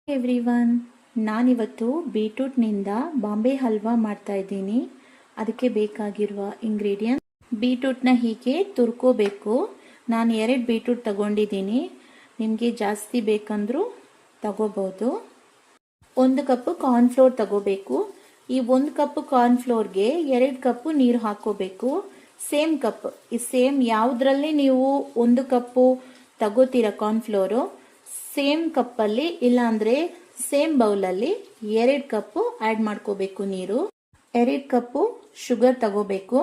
Everyone, ನಾನಿವತ್ತು ಬೀಟ್ರೂಟ್ನಿಂದ ಬಾಂಬೆ ಹಲ್ವಾ ಮಾಡ್ತಾ ಇದ್ದೀನಿ. ಅದಕ್ಕೆ ಬೇಕಾಗಿರುವ ಇಂಗ್ರೀಡಿಯಂಟ್, ಬೀಟ್ರೂಟ್ನ ಹೀಗೆ ತುರ್ಕೋಬೇಕು. ನಾನು 2 ಬೀಟ್ರೂಟ್ ತಗೊಂಡಿದ್ದೀನಿ. ನಿಮಗೆ ಜಾಸ್ತಿ ಬೇಕಂದ್ರೂ ತಗೋಬಹುದು. 1 ಕಪ್ ಕಾರ್ನ್ಫ್ಲೋರ್ ತಗೋಬೇಕು. ಈ 1 ಕಪ್ ಕಾರ್ನ್ಫ್ಲೋರ್ಗೆ 2 ಕಪ್ ನೀರು ಹಾಕೋಬೇಕು. ಸೇಮ್ ಕಪ್, ಈ ಸೇಮ್ ಯಾವುದ್ರಲ್ಲಿ ನೀವು 1 ಕಪ್ಪು ತಗೋತೀರ ಕಾರ್ನ್ಫ್ಲೋರು, ಸೇಮ್ ಕಪ್ಪಲ್ಲಿ ಇಲ್ಲಾಂದರೆ ಸೇಮ್ ಬೌಲಲ್ಲಿ 2 ಕಪ್ಪು ಆ್ಯಡ್ ಮಾಡ್ಕೋಬೇಕು ನೀರು. 2 ಕಪ್ಪು ಶುಗರ್ ತಗೋಬೇಕು.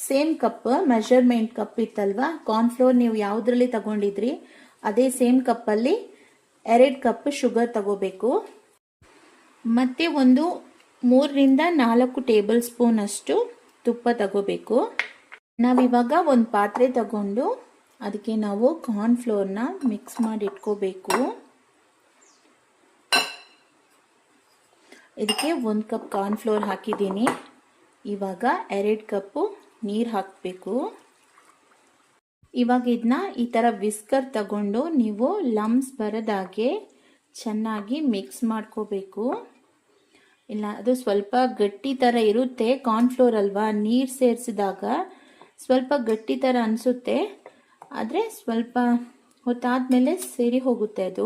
ಸೇಮ್ ಕಪ್ ಮೆಷರ್ಮೆಂಟ್ ಕಪ್ ಇತ್ತಲ್ವಾ, ಕಾರ್ನ್ಫ್ಲೋರ್ ನೀವು ಯಾವುದ್ರಲ್ಲಿ ತಗೊಂಡಿದ್ರಿ ಅದೇ ಸೇಮ್ ಕಪ್ಪಲ್ಲಿ 2 ಕಪ್ ಶುಗರ್ ತಗೋಬೇಕು. ಮತ್ತೆ ಒಂದು 3 ರಿಂದ 4 ಟೇಬಲ್ ಸ್ಪೂನ್ ಅಷ್ಟು ತುಪ್ಪ ತಗೋಬೇಕು. ನಾವಿವಾಗ ಒಂದು ಪಾತ್ರೆ ತಗೊಂಡು ಅದಕ್ಕೆ ನಾವು ಕಾರ್ನ್ಫ್ಲೋರ್ನ ಮಿಕ್ಸ್ ಮಾಡಿ ಇಟ್ಕೋಬೇಕು. ಇದಕ್ಕೆ 1 ಕಪ್ ಕಾರ್ನ್ಫ್ಲೋರ್ ಹಾಕಿದ್ದೀನಿ. ಇವಾಗ 2 ಕಪ್ಪು ನೀರು ಹಾಕಬೇಕು. ಇವಾಗ ಇದನ್ನ ಈ ಥರ ವಿಸ್ಕರ್ ತಗೊಂಡು ನೀವು ಲಮ್ಸ್ ಬರದಾಗೆ ಚೆನ್ನಾಗಿ ಮಿಕ್ಸ್ ಮಾಡ್ಕೋಬೇಕು. ಇಲ್ಲ ಅದು ಸ್ವಲ್ಪ ಗಟ್ಟಿ ಥರ ಇರುತ್ತೆ, ಕಾರ್ನ್ಫ್ಲೋರ್ ಅಲ್ವಾ, ನೀರು ಸೇರಿಸಿದಾಗ ಸ್ವಲ್ಪ ಗಟ್ಟಿ ಥರ ಅನಿಸುತ್ತೆ. ಆದರೆ ಸ್ವಲ್ಪ ಹೊತ್ತಾದ್ಮೇಲೆ ಸೇರಿ ಹೋಗುತ್ತೆ. ಅದು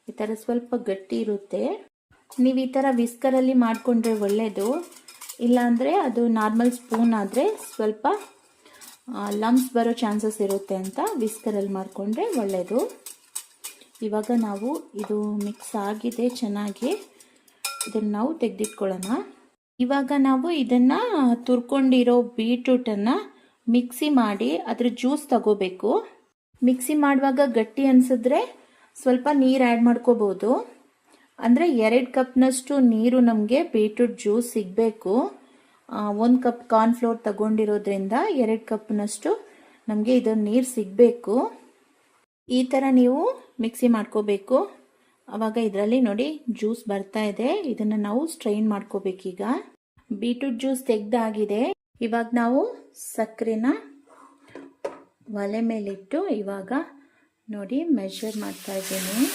ಈ ಥರ ಸ್ವಲ್ಪ ಗಟ್ಟಿ ಇರುತ್ತೆ. ನೀವು ಈ ಥರ ವಿಸ್ಕರಲ್ಲಿ ಮಾಡಿಕೊಂಡ್ರೆ ಒಳ್ಳೆಯದು. ಇಲ್ಲಾಂದರೆ ಅದು ನಾರ್ಮಲ್ ಸ್ಪೂನ್ ಆದರೆ ಸ್ವಲ್ಪ ಲಮ್ಸ್ ಬರೋ ಚಾನ್ಸಸ್ ಇರುತ್ತೆ ಅಂತ ವಿಸ್ಕರಲ್ಲಿ ಮಾಡಿಕೊಂಡ್ರೆ ಒಳ್ಳೆಯದು. ಇವಾಗ ನಾವು ಇದು ಮಿಕ್ಸ್ ಆಗಿದೆ ಚೆನ್ನಾಗಿ, ಇದನ್ನು ನಾವು ತೆಗೆದಿಟ್ಕೊಳ್ಳೋಣ. ಇವಾಗ ನಾವು ಇದನ್ನು ತುರ್ಕೊಂಡಿರೋ ಬೀಟ್ರೂಟನ್ನು ಮಿಕ್ಸಿ ಮಾಡಿ ಅದ್ರ ಜ್ಯೂಸ್ ತಗೋಬೇಕು. ಮಿಕ್ಸಿ ಮಾಡುವಾಗ ಗಟ್ಟಿ ಅನಿಸಿದ್ರೆ ಸ್ವಲ್ಪ ನೀರು ಆ್ಯಡ್ ಮಾಡ್ಕೋಬೋದು. ಅಂದರೆ 2 ಕಪ್ನಷ್ಟು ನೀರು ನಮಗೆ ಬೀಟ್ರೂಟ್ ಜ್ಯೂಸ್ ಸಿಗಬೇಕು. 1 ಕಪ್ ಕಾರ್ನ್ಫ್ಲೋರ್ ತಗೊಂಡಿರೋದ್ರಿಂದ 2 ಕಪ್ನಷ್ಟು ನಮಗೆ ಇದು ನೀರು ಸಿಗಬೇಕು. ಈ ಥರ ನೀವು ಮಿಕ್ಸಿ ಮಾಡ್ಕೋಬೇಕು. ಆವಾಗ ಇದರಲ್ಲಿ ನೋಡಿ ಜ್ಯೂಸ್ ಬರ್ತಾ ಇದೆ. ಇದನ್ನು ನಾವು ಸ್ಟ್ರೈನ್ ಮಾಡ್ಕೋಬೇಕೀಗ. ಬೀಟ್ರೂಟ್ ಜ್ಯೂಸ್ ತೆಗ್ದಾಗಿದೆ. ಇವಾಗ ನಾವು ಸಕ್ಕರೆನ ಒಲೆ ಮೇಲಿಟ್ಟು ಇವಾಗ ನೋಡಿ ಮೆಷರ್ ಮಾಡ್ತಾ ಇದ್ದೀನಿ.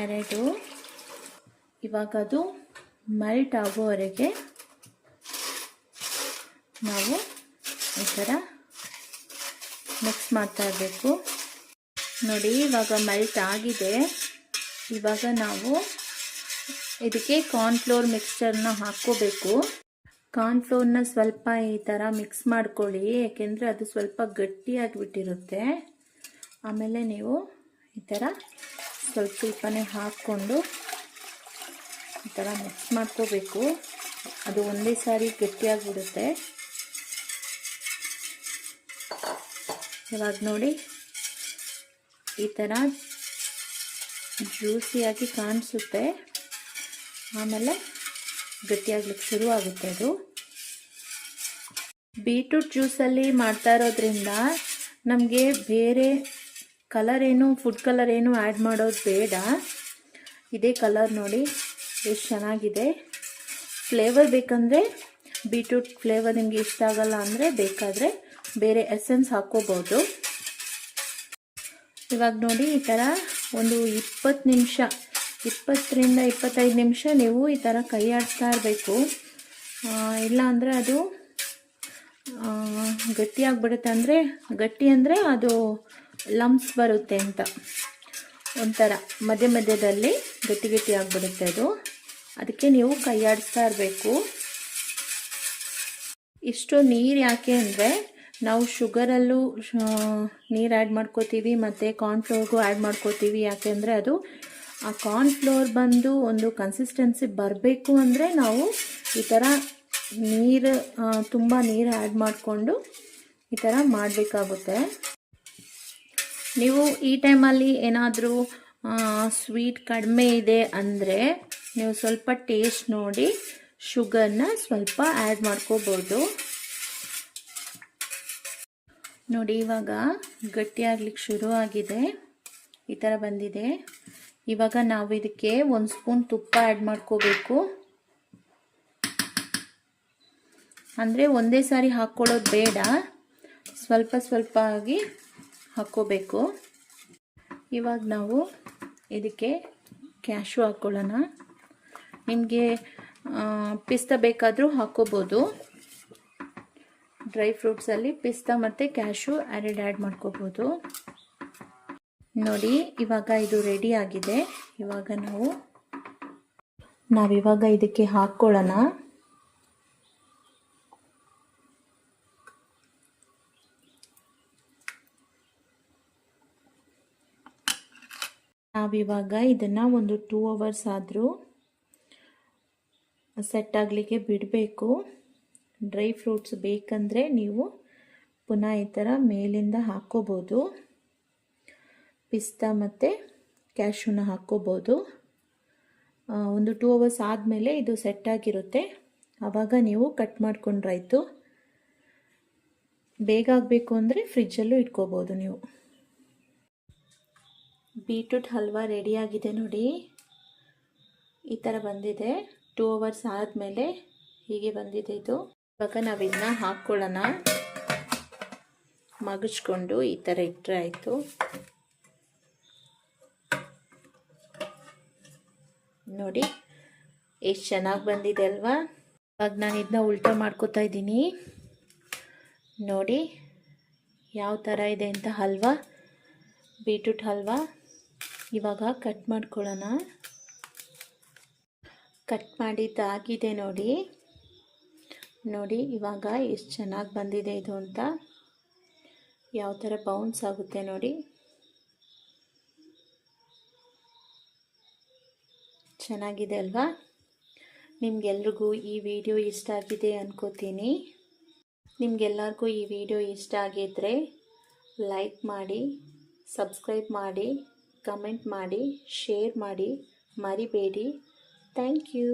2. ಇವಾಗ ಅದು ಮೆಲ್ಟ್ ಆಗೋವರೆಗೆ ನಾವು ಈ ಥರ ಮಿಕ್ಸ್ ಮಾಡ್ತಾ ಇರಬೇಕು. ನೋಡಿ ಇವಾಗ ಮೆಲ್ಟ್ ಆಗಿದೆ. ಇವಾಗ ನಾವು ಇದಕ್ಕೆ ಕಾರ್ನ್ಫ್ಲೋರ್ ಮಿಕ್ಸ್ಚರ್ನ ಹಾಕ್ಕೋಬೇಕು. ಕಾರ್ನ್ಫ್ಲೋರ್ನ ಸ್ವಲ್ಪ ಈ ಥರ ಮಿಕ್ಸ್ ಮಾಡ್ಕೊಳ್ಳಿ, ಯಾಕೆಂದರೆ ಅದು ಸ್ವಲ್ಪ ಗಟ್ಟಿಯಾಗಿಬಿಟ್ಟಿರುತ್ತೆ. ಆಮೇಲೆ ನೀವು ಈ ಥರ ಸ್ವಲ್ಪನೇ ಹಾಕ್ಕೊಂಡು ಈ ಥರ ಮಿಕ್ಸ್ ಮಾಡ್ಕೋಬೇಕು. ಅದು ಒಂದೇ ಸಾರಿ ಗಟ್ಟಿಯಾಗಿಬಿಡುತ್ತೆ. ಇವಾಗ ನೋಡಿ ಈ ಥರ ಜ್ಯೂಸಿಯಾಗಿ ಕಾಣಿಸುತ್ತೆ, ಆಮೇಲೆ ಗಟ್ಟಿಯಾಗ್ಲಿಕ್ಕೆ ಶುರು ಆಗುತ್ತೆ. ಅದು ಬೀಟ್ರೂಟ್ ಜ್ಯೂಸಲ್ಲಿ ಮಾಡ್ತಾ ಇರೋದ್ರಿಂದ ನಮಗೆ ಬೇರೆ ಕಲರ್ ಏನು ಫುಡ್ ಕಲರ್ ಏನು ಆ್ಯಡ್ ಮಾಡೋದು ಬೇಡ. ಇದೇ ಕಲರ್ ನೋಡಿ ಎಷ್ಟು ಚೆನ್ನಾಗಿದೆ. ಫ್ಲೇವರ್ ಬೇಕಂದರೆ ಬೀಟ್ರೂಟ್ ಫ್ಲೇವರ್ ನಿಮಗೆ ಇಷ್ಟ ಆಗಲ್ಲ ಅಂದರೆ ಬೇಕಾದರೆ ಬೇರೆ ಎಸೆನ್ಸ್ ಹಾಕ್ಕೋಬೋದು. ಇವಾಗ ನೋಡಿ ಈ ಥರ ಒಂದು 20 ನಿಮಿಷ 20 ರಿಂದ 25 ನಿಮಿಷ ನೀವು ಈ ಥರ ಕೈ ಆಡಿಸ್ತಾ ಇರಬೇಕು. ಇಲ್ಲ ಅಂದರೆ ಅದು ಗಟ್ಟಿಯಾಗಿಬಿಡುತ್ತೆ. ಅಂದರೆ ಗಟ್ಟಿ ಅಂದರೆ ಅದು ಲಮ್ಸ್ ಬರುತ್ತೆ ಅಂತ, ಒಂಥರ ಮಧ್ಯದಲ್ಲಿ ಗಟ್ಟಿ ಆಗಿಬಿಡುತ್ತೆ ಅದು. ಅದಕ್ಕೆ ನೀವು ಕೈ ಆಡಿಸ್ತಾ ಇರಬೇಕು. ಇಷ್ಟು ನೀರು ಯಾಕೆ ಅಂದರೆ ನಾವು ಶುಗರಲ್ಲೂ ನೀರು ಆ್ಯಡ್ ಮಾಡ್ಕೋತೀವಿ ಮತ್ತು ಕಾರ್ನ್ಫ್ಲೋರ್ಗೂ ಆ್ಯಡ್ ಮಾಡ್ಕೋತೀವಿ. ಯಾಕೆಂದರೆ ಅದು ಆ ಕಾರ್ನ್ಫ್ಲೋರ್ ಬಂದು ಒಂದು ಕನ್ಸಿಸ್ಟೆನ್ಸಿ ಬರಬೇಕು ಅಂದರೆ ನಾವು ಈ ಥರ ನೀರು ತುಂಬ ನೀರು ಆ್ಯಡ್ ಮಾಡಿಕೊಂಡು ಈ ಥರ ಮಾಡಬೇಕಾಗುತ್ತೆ. ನೀವು ಈ ಟೈಮಲ್ಲಿ ಏನಾದರೂ ಸ್ವೀಟ್ ಕಡಿಮೆ ಇದೆ ಅಂದರೆ ನೀವು ಸ್ವಲ್ಪ ಟೇಸ್ಟ್ ನೋಡಿ ಶುಗರ್ನ ಸ್ವಲ್ಪ ಆ್ಯಡ್ ಮಾಡ್ಕೋಬೋದು. ನೋಡಿ ಇವಾಗ ಗಟ್ಟಿಯಾಗ್ಲಿಕ್ಕೆ ಶುರು ಆಗಿದೆ, ಈ ಥರ ಬಂದಿದೆ. ಇವಾಗ ನಾವು ಇದಕ್ಕೆ 1 ಸ್ಪೂನ್ ತುಪ್ಪ ಆ್ಯಡ್ ಮಾಡ್ಕೋಬೇಕು. ಅಂದರೆ ಒಂದೇ ಸಾರಿ ಹಾಕ್ಕೊಳ್ಳೋದು ಬೇಡ, ಸ್ವಲ್ಪ ಆಗಿ ಹಾಕ್ಕೋಬೇಕು. ಇವಾಗ ನಾವು ಇದಕ್ಕೆ ಕ್ಯಾಶು ಹಾಕ್ಕೊಳ್ಳೋಣ. ನಿಮಗೆ ಪಿಸ್ತಾ ಬೇಕಾದರೂ ಹಾಕ್ಕೋಬೋದು. ಡ್ರೈ ಫ್ರೂಟ್ಸಲ್ಲಿ ಪಿಸ್ತಾ ಮತ್ತು ಕ್ಯಾಶು ಆ್ಯಡ್ ಮಾಡ್ಕೋಬೋದು. ನೋಡಿ ಇವಾಗ ಇದು ರೆಡಿ ಆಗಿದೆ. ಇವಾಗ ನಾವಿವಾಗ ಇದಕ್ಕೆ ಹಾಕ್ಕೊಳ್ಳೋಣ. ನಾವಿವಾಗ ಇದನ್ನು ಒಂದು 2 hours ಆದರೂ ಸೆಟ್ ಆಗಲಿಕ್ಕೆ ಬಿಡಬೇಕು. ಡ್ರೈ ಫ್ರೂಟ್ಸ್ ಬೇಕಂದರೆ ನೀವು ಪುನಃ ಈ ಥರ ಮೇಲಿಂದ ಹಾಕ್ಕೋಬೋದು. ಪಿಸ್ತಾ ಮತ್ತು ಕ್ಯಾಶುನ ಹಾಕ್ಕೋಬೋದು. ಒಂದು 2 hours ಆದಮೇಲೆ ಇದು ಸೆಟ್ಟಾಗಿರುತ್ತೆ. ಆವಾಗ ನೀವು ಕಟ್ ಮಾಡ್ಕೊಂಡ್ರಾಯ್ತು. ಬೇಗ ಆಗಬೇಕು ಅಂದರೆ ಫ್ರಿಜ್ಜಲ್ಲೂ ಇಟ್ಕೋಬೋದು ನೀವು. ಬೀಟ್ರೂಟ್ ಹಲ್ವಾ ರೆಡಿಯಾಗಿದೆ ನೋಡಿ. ಈ ಥರ ಬಂದಿದೆ. 2 hours ಆದಮೇಲೆ ಹೀಗೆ ಬಂದಿದೆ ಇದು. ಇವಾಗ ನಾವು ಇದನ್ನ ಹಾಕ್ಕೊಳ್ಳೋಣ. ಮಗಚ್ಕೊಂಡು ಈ ಥರ ಇಟ್ಟರೆ ಆಯಿತು. ನೋಡಿ ಎಷ್ಟು ಚೆನ್ನಾಗಿ ಬಂದಿದೆ ಅಲ್ವಾ. ಇವಾಗ ನಾನು ಇದನ್ನ ಉಲ್ಟಾ ಮಾಡ್ಕೋತಾ ಇದ್ದೀನಿ. ನೋಡಿ ಯಾವ ಥರ ಇದೆ ಅಂತ ಹಲ್ವಾ, ಬೀಟ್ರೂಟ್ ಹಲ್ವಾ. ಇವಾಗ ಕಟ್ ಮಾಡ್ಕೊಳ್ಳೋಣ. ಕಟ್ ಮಾಡಿದ್ದಾಗಿದೆ ನೋಡಿ. ನೋಡಿ ಇವಾಗ ಎಷ್ಟು ಚೆನ್ನಾಗಿ ಬಂದಿದೆ ಇದು ಅಂತ. ಯಾವ ಥರ ಬೌನ್ಸ್ ಆಗುತ್ತೆ ನೋಡಿ. ಚೆನ್ನಾಗಿದೆ ಅಲ್ವಾ. ನಿಮಗೆಲ್ರಿಗೂ ಈ ವಿಡಿಯೋ ಇಷ್ಟ ಆಗಿದೆ ಅನ್ಕೋತೀನಿ. ನಿಮಗೆಲ್ಲರಿಗೂ ಈ ವಿಡಿಯೋ ಇಷ್ಟ ಆಗಿದ್ದರೆ ಲೈಕ್ ಮಾಡಿ, ಸಬ್ಸ್ಕ್ರೈಬ್ ಮಾಡಿ, ಕಮೆಂಟ್ ಮಾಡಿ, ಶೇರ್ ಮಾಡಿ ಮರಿಬೇಡಿ. Thank you.